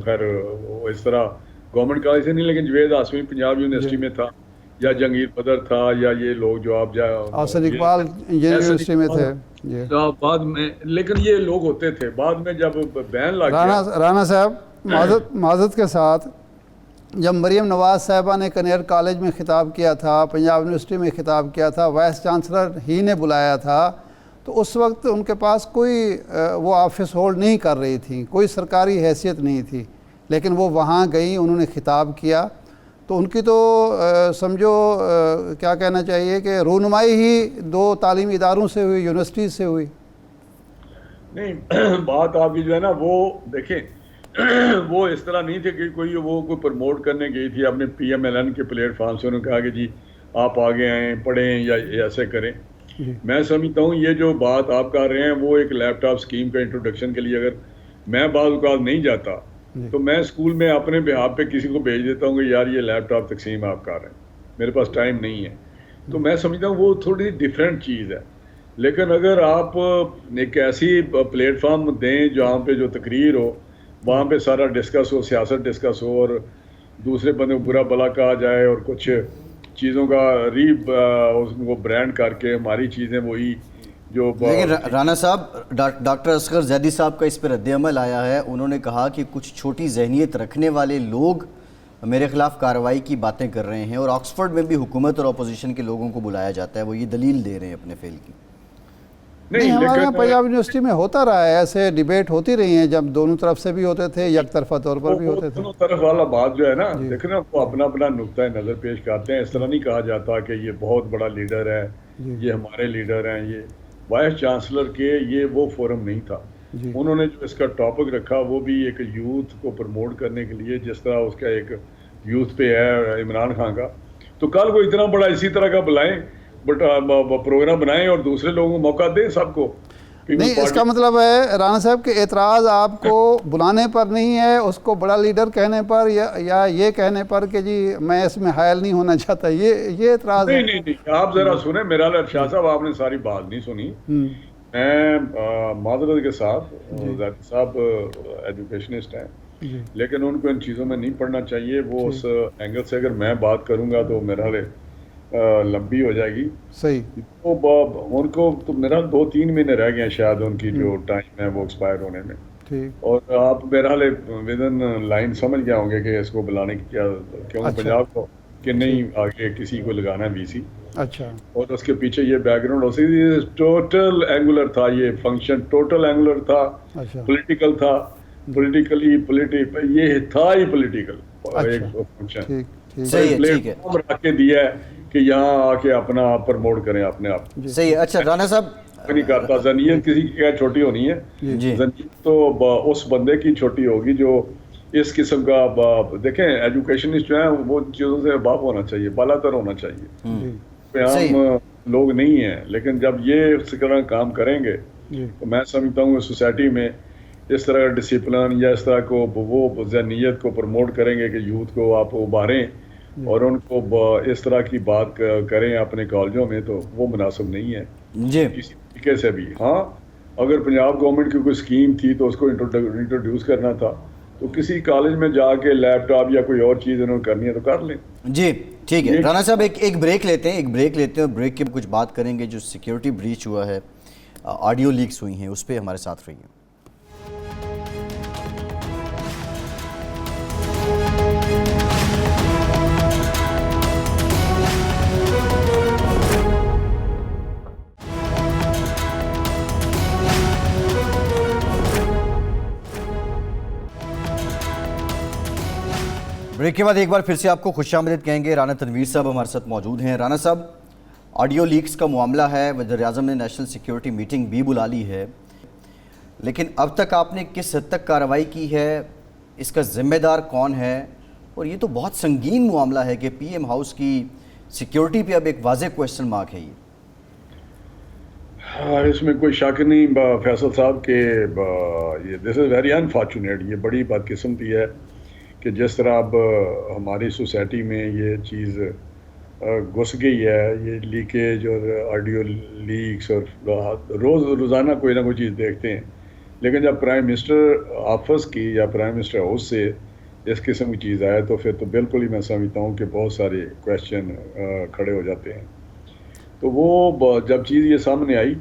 خیر اس طرح گورنمنٹ کالج سے نہیں لیکن جوید آسمی پنجاب یونیورسٹی میں تھا, یا جنگیر بدر تھا, یا یہ لوگ جو آپ آصر اقبال یونیورسٹی میں تھے بعد میں, لیکن یہ لوگ ہوتے تھے. بعد میں جب بین لگ گیا رانا صاحب معذرت کے ساتھ, جب مریم نواز صاحبہ نے کنیر کالج میں خطاب کیا تھا, پنجاب یونیورسٹی میں خطاب کیا تھا, وائس چانسلر ہی نے بلایا تھا, تو اس وقت ان کے پاس کوئی وہ آفس ہولڈ نہیں کر رہی تھیں, کوئی سرکاری حیثیت نہیں تھی, لیکن وہ وہاں گئیں, انہوں نے خطاب کیا, تو ان کی تو سمجھو کیا کہنا چاہیے کہ رونمائی ہی 2 تعلیمی اداروں سے ہوئی, یونیورسٹیز سے ہوئی. نہیں بات آپ کی جو ہے نا وہ دیکھیں وہ اس طرح نہیں تھے کہ کوئی پروموٹ کرنے گئی تھی اپنے پی ایم ایل این کے پلیٹ فارم سے, انہوں نے کہا کہ جی آپ آگے آئیں پڑھیں یا ایسے کریں. میں سمجھتا ہوں یہ جو بات آپ کر رہے ہیں وہ ایک لیپ ٹاپ اسکیم کا انٹروڈکشن کے لیے اگر میں بعض اوقات نہیں جاتا تو میں اسکول میں اپنے بہاف پہ کسی کو بھیج دیتا ہوں کہ یار یہ لیپ ٹاپ تقسیم آپ کر رہے ہیں, میرے پاس ٹائم نہیں ہے. تو میں سمجھتا ہوں وہ تھوڑی ڈفرینٹ چیز ہے. لیکن اگر آپ ایک ایسی پلیٹ فارم دیں جہاں پہ جو تقریر ہو, وہاں پہ سارا ڈسکس ہو, سیاست ڈسکس ہو, اور دوسرے بندے کو برا بلا کہا جائے اور کچھ چیزوں کا اس کو برانڈ کر کے ہماری چیزیں وہی جو. لیکن رانا صاحب, ڈاکٹر اصغر زیدی صاحب کا اس پہ رد عمل آیا ہے, انہوں نے کہا کہ کچھ چھوٹی ذہنیت رکھنے والے لوگ میرے خلاف کارروائی کی باتیں کر رہے ہیں, اور آکسفورڈ میں بھی حکومت اور اپوزیشن کے لوگوں کو بلایا جاتا ہے, وہ یہ دلیل دے رہے ہیں اپنے فیل کی. نہیں, ہمارے یہاں پنجاب یونیورسٹی میں ہوتا رہا ہے, ایسے ڈیبیٹ ہوتی رہی ہیں, جب دونوں طرف سے بھی ہوتے تھے, یک طرفہ طور پر بھی ہوتے تھے. دونوں طرف والا بات جو ہے نا, دیکھیں نا وہ اپنا اپنا نقطۂ نظر پیش کرتے ہیں. اس طرح نہیں کہا جاتا کہ یہ بہت بڑا لیڈر ہے, یہ ہمارے لیڈر ہیں. یہ وائس چانسلر کے یہ وہ فورم نہیں تھا. انہوں نے جو اس کا ٹاپک رکھا وہ بھی ایک یوتھ کو پروموٹ کرنے کے لیے, جس طرح اس کا ایک یوتھ پہ ہے عمران خان کا, تو کل کو اتنا بڑا اسی طرح کا بلائیں پروگرام بنائیں اور دوسرے لوگوں کو موقع دیں سب کو. نہیں, اس کا مطلب ہے رانا صاحب کہ اعتراض آپ کو بلانے پر نہیں ہے, اس کو بڑا لیڈر کہنے پر یا یہ کہنے پر کہ جی میں اس میں حائل نہیں ہونا چاہتا, یہ اعتراض ہے. نہیں, آپ ذرا سنیں میرا شاہ صاحب, آپ نے ساری بات نہیں سنی. میں معذرت کے ساتھ, زیدی صاحب ایجوکیشنسٹ ہیں, لیکن ان کو ان چیزوں میں نہیں پڑھنا چاہیے. وہ اس اینگل سے اگر میں بات کروں گا تو میرا لمبی ہو جائے گی. صحیح. ان کو تو میرا 2-3 مہینے رہ گئے ہیں شاید ان کی جو ٹائم ہے وہ ایکسپائر ہونے میں. ٹھیک. اور آپ میرا حال ودن لائن سمجھ گیا ہوں گے کہ اس کو بلانے کی کیا کیوں پنجاب کو کہ نہیں آگے کسی کو لگانا ہے VC. اچھا. اور اس کے پیچھے یہ بیک گراؤنڈ ہو سکتی ہے. ٹوٹل اینگولر تھا یہ فنکشن, ٹوٹل اینگولر تھا, اچھا. پولیٹیکل تھا, یہ تھا ہی پولیٹیکل ایک فنکشن. ٹھیک. ٹھیک. صحیح ہے, ٹھیک ہے, رکھ کے دیا ہے کہ یہاں آ کے اپنا پرموٹ کریں اپنے آپ. صحیح ہے. اچھا رانا صاحب, نہیں کرتا ذہنیت کسی کی کیا چھوٹی ہونی ہے. جی ذہنیت تو اس بندے کی چھوٹی ہوگی جو اس قسم کا. دیکھیں ایجوکیشنسٹ جو ہیں وہ چیزوں سے باپ ہونا چاہیے, بالا تر ہونا چاہیے. عام لوگ نہیں ہیں, لیکن جب یہ اس طرح کام کریں گے تو میں سمجھتا ہوں سوسائٹی میں اس طرح کا ڈسپلن یا اس طرح کو وہ ذہنیت کو پروموٹ کریں گے کہ یوتھ کو آپ ابھاریں اور ان کو اس طرح کی بات کریں اپنے کالجوں میں, تو وہ مناسب نہیں ہے جی کسی طریقے سے بھی. ہاں اگر پنجاب گورنمنٹ کی کوئی اسکیم تھی تو اس کو انٹروڈیوس کرنا تھا, تو کسی کالج میں جا کے لیپ ٹاپ یا کوئی اور چیز انہوں نے کرنی ہے تو کر لیں. جی ٹھیک ہے. رانا صاحب ایک بریک لیتے ہیں, اور بریک کے کچھ بات کریں گے. جو سیکیورٹی بریچ ہوا ہے, آڈیو لیکس ہوئی ہیں, اس پہ ہمارے ساتھ رہیے. بریک کے بعد ایک بار پھر سے آپ کو خوش آمدید کہیں گے. رانا تنویر صاحب ہمارے ساتھ موجود ہیں. رانا صاحب, آڈیو لیکس کا معاملہ ہے, وزیر اعظم نے نیشنل سیکیورٹی میٹنگ بھی بلا لی ہے, لیکن اب تک آپ نے کس حد تک کارروائی کی ہے, اس کا ذمہ دار کون ہے؟ اور یہ تو بہت سنگین معاملہ ہے کہ PM ہاؤس کی سیکیورٹی پہ اب ایک واضح کویسچن مارک ہے. اس میں کوئی شک نہیں فیصل صاحب کہ یہ دس از ویری انفارچونیٹ, یہ بڑی بدقسمتی ہے کہ جس طرح اب ہماری سوسائٹی میں یہ چیز گھس گئی ہے, یہ لیکیج اور آڈیو لیکس, اور روزانہ کوئی نہ کوئی چیز دیکھتے ہیں. لیکن جب پرائم منسٹر آفس کی یا پرائم منسٹر ہاؤس سے اس قسم کی چیز آئے تو پھر تو بالکل ہی میں سمجھتا ہوں کہ بہت سارے کویشچن کھڑے ہو جاتے ہیں. تو وہ جب چیز یہ سامنے آئی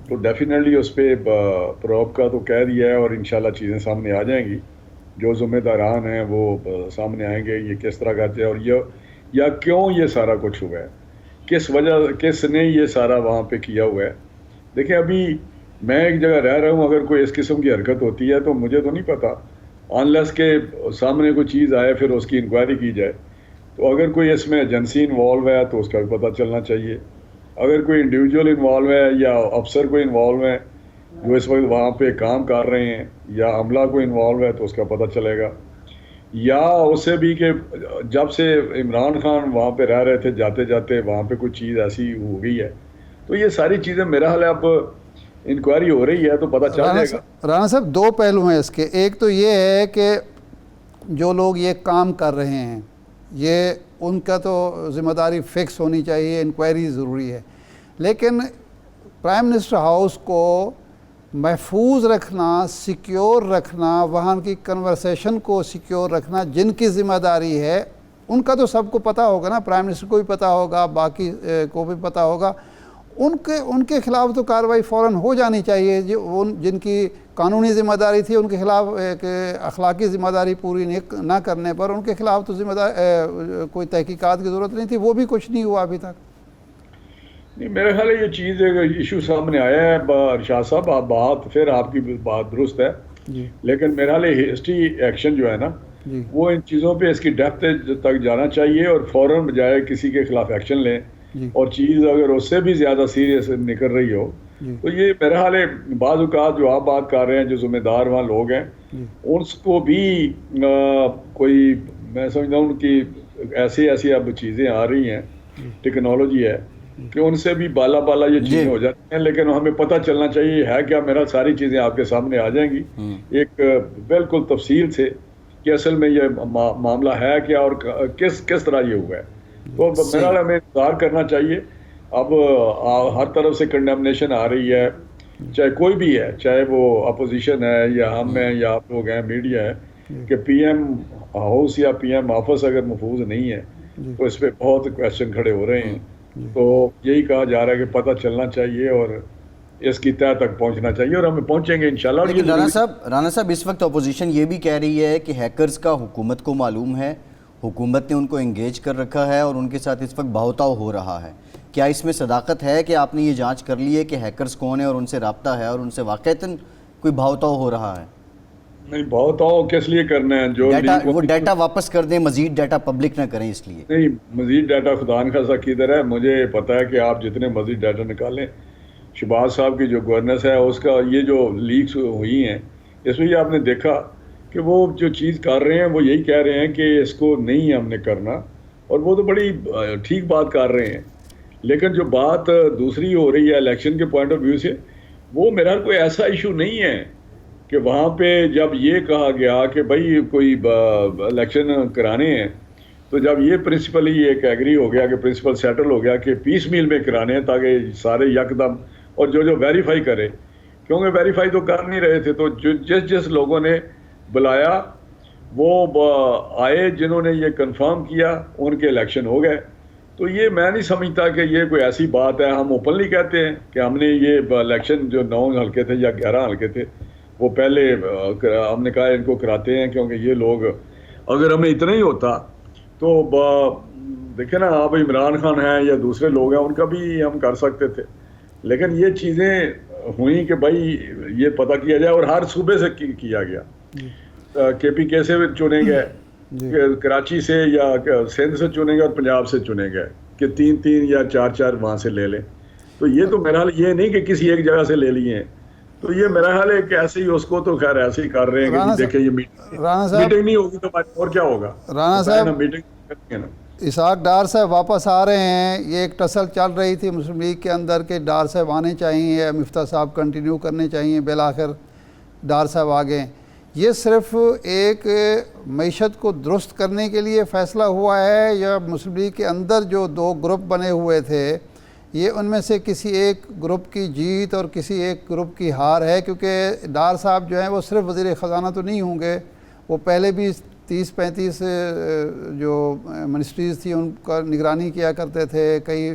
تو ڈیفینیٹلی اس پہ پروب کا تو کہہ دیا ہے, اور انشاءاللہ چیزیں سامنے آ جائیں گی. جو ذمہ داران ہیں وہ سامنے آئیں گے, یہ کس طرح کرتے ہیں اور یا کیوں یہ سارا کچھ ہوا ہے, کس وجہ, کس نے یہ سارا وہاں پہ کیا ہوا ہے. دیکھیں ابھی میں ایک جگہ رہ رہا ہوں, اگر کوئی اس قسم کی حرکت ہوتی ہے تو مجھے تو نہیں پتا, انلیس کہ سامنے کوئی چیز آئے پھر اس کی انکوائری کی جائے. تو اگر کوئی اس میں ایجنسی انوالو ہے تو اس کا بھی پتہ چلنا چاہیے. اگر کوئی انڈیویجول انوالو ہے یا افسر کوئی انوالو ہے جو اس وقت وہاں پہ کام کر رہے ہیں, یا عملہ کوئی انوالو ہے تو اس کا پتہ چلے گا. یا اس سے بھی کہ جب سے عمران خان وہاں پہ رہ رہے تھے, جاتے جاتے وہاں پہ کوئی چیز ایسی ہو گئی ہے, تو یہ ساری چیزیں میرا حال ہے اب انکوائری ہو رہی ہے تو پتہ چل جائے گا. رانا صاحب دو پہلو ہیں اس کے. ایک تو یہ ہے کہ جو لوگ یہ کام کر رہے ہیں یہ ان کا تو ذمہ داری فکس ہونی چاہیے, انکوائری ضروری ہے, لیکن پرائم منسٹر ہاؤس کو محفوظ رکھنا, سیکیور رکھنا, وہاں کی کنورسیشن کو سیکیور رکھنا جن کی ذمہ داری ہے ان کا تو سب کو پتہ ہوگا نا, پرائم منسٹر کو بھی پتہ ہوگا, باقی کو بھی پتہ ہوگا. ان کے خلاف تو کارروائی فوراً ہو جانی چاہیے. جن کی قانونی ذمہ داری تھی ان کے خلاف ایک اخلاقی ذمہ داری پوری نہ کرنے پر ان کے خلاف تو کوئی تحقیقات کی ضرورت نہیں تھی. وہ بھی کچھ نہیں ہوا ابھی تک. نہیں میرے خیال ہے یہ چیز ایشو سامنے آیا ہے ارشاد صاحب, بات پھر آپ کی بات درست ہے جی, لیکن میرا خیال ہے ہسٹری ایکشن جو ہے نا جی, وہ ان چیزوں پہ اس کی ڈیپتھ تک جانا چاہیے اور فوراً بجائے کسی کے خلاف ایکشن لیں. جی, اور چیز اگر اس سے بھی زیادہ سیریس نکل رہی ہو جی, تو یہ میرا حال ہے بعض اوقات جو آپ بات کر رہے ہیں جو ذمہ دار وہاں لوگ ہیں جی, ان کو بھی کوئی میں سمجھتا ہوں کہ ایسی اب چیزیں آ رہی ہیں, ٹیکنالوجی ہے کہ ان سے بھی بالا یہ چیزیں ہو جاتی ہیں. لیکن ہمیں پتہ چلنا چاہیے ہے کیا, میرا ساری چیزیں آپ کے سامنے آ جائیں گی ایک بالکل تفصیل سے کہ اصل میں یہ معاملہ ہے کیا اور کس طرح یہ ہوا ہے. تو میرا ہمیں انتظار کرنا چاہیے. اب ہر طرف سے کنڈیمنیشن آ رہی ہے, چاہے کوئی بھی ہے, چاہے وہ اپوزیشن ہے یا ہم ہیں یا آپ لوگ ہیں, میڈیا ہے, کہ PM ہاؤس یا PM آفس اگر محفوظ نہیں ہے تو اس پہ بہت کویشچن کھڑے ہو رہے ہیں. تو یہی کہا جا رہا ہے کہ پتہ چلنا چاہیے اور اس کی تہہ تک پہنچنا چاہیے اور ہم پہنچیں گے انشاءاللہ. لیکن رانا صاحب اس وقت اپوزیشن یہ بھی کہہ رہی ہے کہ ہیکرز کا حکومت کو معلوم ہے, حکومت نے ان کو انگیج کر رکھا ہے اور ان کے ساتھ اس وقت بہتاؤ ہو رہا ہے. کیا اس میں صداقت ہے کہ آپ نے یہ جانچ کر لی ہے کہ ہیکرز کون ہیں اور ان سے رابطہ ہے اور ان سے واقعتاً کوئی بہتاؤ ہو رہا ہے؟ نہیں, بہتاؤ کس لیے کرنا ہے؟ جو وہ ڈیٹا واپس کر دیں, مزید ڈیٹا پبلک نہ کریں اس لیے. نہیں, مزید ڈیٹا خدا نخواستہ کدھر ہے. مجھے پتا ہے کہ آپ جتنے مزید ڈیٹا نکالیں, شہباز صاحب کی جو گورننس ہے اس کا یہ جو لیکس ہوئی ہیں اس میں یہ آپ نے دیکھا کہ وہ جو چیز کر رہے ہیں وہ یہی کہہ رہے ہیں کہ اس کو نہیں ہم نے کرنا, اور وہ تو بڑی ٹھیک بات کر رہے ہیں. لیکن جو بات دوسری ہو رہی ہے الیکشن کے پوائنٹ آف ویو سے, وہ میرا کوئی ایسا ایشو نہیں ہے کہ وہاں پہ جب یہ کہا گیا کہ بھائی کوئی الیکشن کرانے ہیں, تو جب یہ پرنسپل ہی ایک ایگری ہو گیا کہ پرنسپل سیٹل ہو گیا کہ پیس میل میں کرانے ہیں تاکہ سارے یکدم, اور جو ویریفائی کرے, کیونکہ ویریفائی تو کر نہیں رہے تھے, تو جس لوگوں نے بلایا وہ آئے, جنہوں نے یہ کنفرم کیا ان کے الیکشن ہو گئے. تو یہ میں نہیں سمجھتا کہ یہ کوئی ایسی بات ہے. ہم اوپنلی کہتے ہیں کہ ہم نے یہ الیکشن جو 9 حلقے تھے یا 11 حلقے تھے وہ پہلے ہم نے کہا ان کو کراتے ہیں, کیونکہ یہ لوگ, اگر ہمیں اتنا ہی ہوتا تو دیکھیں نا, آپ عمران خان ہیں یا دوسرے لوگ ہیں ان کا بھی ہم کر سکتے تھے. لیکن یہ چیزیں ہوئیں کہ بھائی یہ پتہ کیا جائے, اور ہر صوبے سے کیا گیا. KPK سے چنے گئے, کراچی سے یا سندھ سے چنے گئے, اور پنجاب سے چنے گئے کہ 3 یا 4 وہاں سے لے لیں. تو یہ تو میرا حال یہ نہیں کہ کسی ایک جگہ سے لے لیے ہیں. تو یہ میرا حال ہے کہ ایسے ہی اس کو تو خیر ایسے ہی کر رہے ہیں کہ دیکھیں یہ میٹنگ نہیں ہوگی تو اور کیا ہوگا. رانا صاحب, میٹنگ کریں گے نا. اسحاق ڈار صاحب واپس آ رہے ہیں. یہ ایک ٹسل چل رہی تھی مسلم لیگ کے اندر کہ ڈار صاحب آنے چاہیے, مفتاح صاحب کنٹینیو کرنے چاہیے, بالآخر ڈار صاحب آ گئے. یہ صرف ایک معیشت کو درست کرنے کے لیے فیصلہ ہوا ہے, یا مسلم لیگ کے اندر جو 2 گروپ بنے ہوئے تھے یہ ان میں سے کسی ایک گروپ کی جیت اور کسی ایک گروپ کی ہار ہے؟ کیونکہ ڈار صاحب جو ہیں وہ صرف وزیر خزانہ تو نہیں ہوں گے, وہ پہلے بھی 30-35 جو منسٹریز تھی ان کا نگرانی کیا کرتے تھے, کئی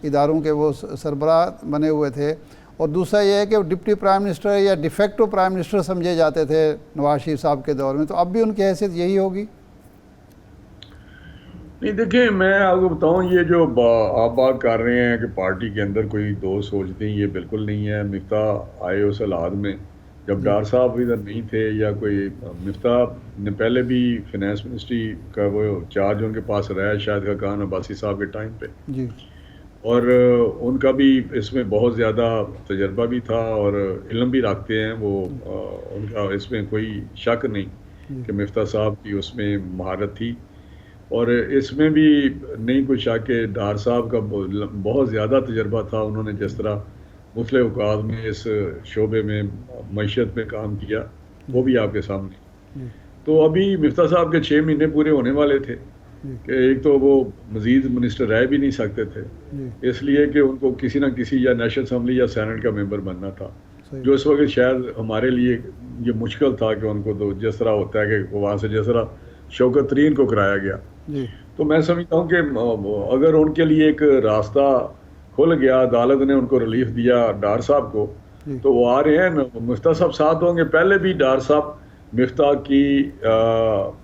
اداروں کے وہ سربراہ بنے ہوئے تھے. اور دوسرا یہ ہے کہ وہ ڈپٹی پرائم منسٹر یا ڈیفیکٹو پرائم منسٹر سمجھے جاتے تھے نواز شریف صاحب کے دور میں, تو اب بھی ان کی حیثیت یہی ہوگی؟ نہیں دیکھیں, میں آپ کو بتاؤں, یہ جو آپ بات کر رہے ہیں کہ پارٹی کے اندر کوئی 2 سوچتے ہیں, یہ بالکل نہیں ہے. مفتاح آئے اس حالات میں جب ڈار صاحب ادھر نہیں تھے, یا کوئی مفتاح نے پہلے بھی فائنانس منسٹری کا وہ چارج ان کے پاس رہا ہے شاہد خاقان عباسی صاحب کے ٹائم پہ, جی, اور ان کا بھی اس میں بہت زیادہ تجربہ بھی تھا اور علم بھی رکھتے ہیں وہ. ان کا اس میں کوئی شک نہیں کہ مفتاح صاحب کی اس میں مہارت تھی, اور اس میں بھی نہیں کوئی شک کہ ڈار صاحب کا بہت زیادہ تجربہ تھا. انہوں نے جس طرح مختلف اوقات میں اس شعبے میں معیشت میں کام کیا وہ بھی آپ کے سامنے. تو ابھی مفتاح صاحب کے 6 مہینے پورے ہونے والے تھے کہ ایک تو وہ مزید منسٹر رہ بھی نہیں سکتے تھے, اس لیے کہ ان کو کسی نہ کسی یا نیشنل اسمبلی یا سینٹ کا ممبر بننا تھا, جو اس وقت شاید ہمارے لیے یہ مشکل تھا کہ ان کو تو جس طرح ہوتا ہے کہ وہاں سے جس طرح شوکت ترین کو کرایا گیا. تو میں سمجھتا ہوں کہ اگر ان کے لیے ایک راستہ کھل گیا, عدالت نے ان کو ریلیف دیا ڈار صاحب کو, تو وہ آ رہے ہیں. مفتاح صاحب ساتھ ہوں گے. پہلے بھی ڈار صاحب مفتاح کی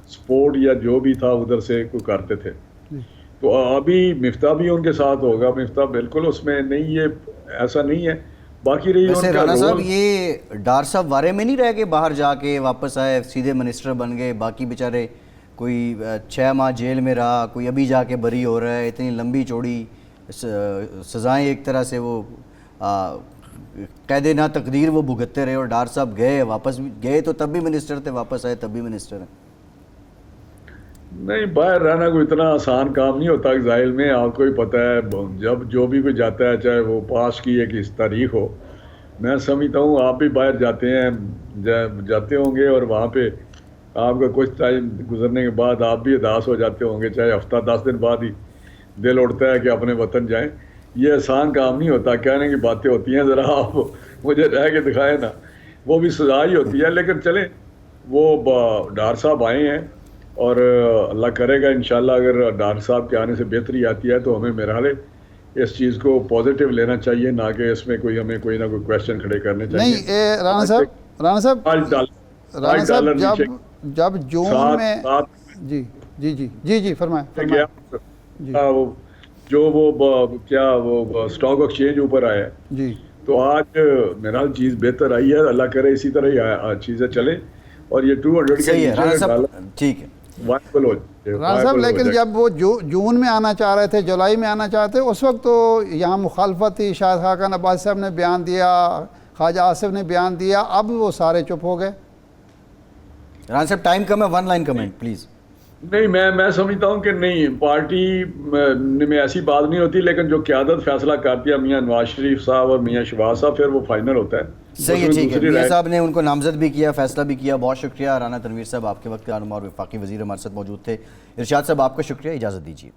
سپورٹ یا جو بھی تھا ادھر سے کوئی کرتے تھے, تو ابھی مفتاح بھی ان کے ساتھ ہوگا. مفتاح بالکل اس میں نہیں, یہ ایسا نہیں ہے. باقی رہی ویسے رانا صاحب, یہ ڈار صاحب وارے میں نہیں رہ کے باہر جا کے واپس آئے, سیدھے منسٹر بن گئے, باقی بیچارے کوئی 6 ماہ جیل میں رہا, کوئی ابھی جا کے بری ہو رہا ہے. اتنی لمبی چوڑی سزائیں ایک طرح سے وہ قید نہ تقدیر وہ بھگتتے رہے, اور ڈار صاحب گئے, واپس گئے تو تب بھی منسٹر تھے, واپس آئے تب بھی منسٹر ہیں. نہیں, باہر رہنا کوئی اتنا آسان کام نہیں ہوتا ایگزائل میں. آپ کو ہی پتہ ہے جب جو بھی کوئی جاتا ہے, چاہے وہ پاس کی ایک اس تاریخ ہو, میں سمجھتا ہوں آپ بھی باہر جاتے ہیں, جاتے ہوں گے, اور وہاں پہ آپ کا کچھ ٹائم گزرنے کے بعد آپ بھی اداس ہو جاتے ہوں گے, چاہے ہفتہ 10 دن بعد ہی دل اٹھتا ہے کہ اپنے وطن جائیں. یہ آسان کام نہیں ہوتا. کہنے کی باتیں ہوتی ہیں, ذرا آپ مجھے رہ کے دکھائیں نا, وہ بھی سزا ہی ہوتی ہے. لیکن چلیں, وہ ڈار صاحب آئے ہیں, اور اللہ کرے گا انشاءاللہ اگر ڈار صاحب کے آنے سے بہتری آتی ہے تو ہمیں میرا حال ہے اس چیز کو پازیٹیو لینا چاہیے، نہ کہ اس میں ہمیں کوئی نہ کوئی کویشچن کھڑے کرنے چاہیے. نہیں رانا صاحب رانا صاحب جب جون میں جی فرمائیں جو وہ کیا وہ اسٹاک ایکسچینج اوپر آیا جی، تو آج میرا چیز بہتر آئی ہے. اللہ کرے اسی طرح ہی چیزیں چلیں اور یہ 200 صحیح ہے رانا صاحب، ٹھیک ہے وائبل ہو جائے. رانا صاحب لیکن جب وہ جون میں آنا چاہ رہے تھے، جولائی میں آنا چاہتے اس وقت تو یہاں مخالفت تھی، شاہد خاقان عباسی صاحب نے بیان دیا، خواجہ آصف نے بیان دیا، اب وہ سارے چپ ہو گئے. رانا صاحب ٹائم کم ہے، ون لائن کمنٹ پلیز. نہیں میں سمجھتا ہوں کہ نہیں، پارٹی میں ایسی بات نہیں ہوتی، لیکن جو قیادت فیصلہ کرتی ہے میاں نواز شریف صاحب اور میاں شہباز صاحب، پھر وہ فائنل ہوتا ہے. صحیح ہے، ٹھیک ہے. میاں صاحب نے ان کو نامزد بھی کیا، فیصلہ بھی کیا. بہت شکریہ رانا تنویر صاحب، آپ کے وقت رہنما اور وفاقی وزیر ہمارے ساتھ موجود تھے. ارشاد صاحب آپ کا شکریہ، اجازت دیجیے.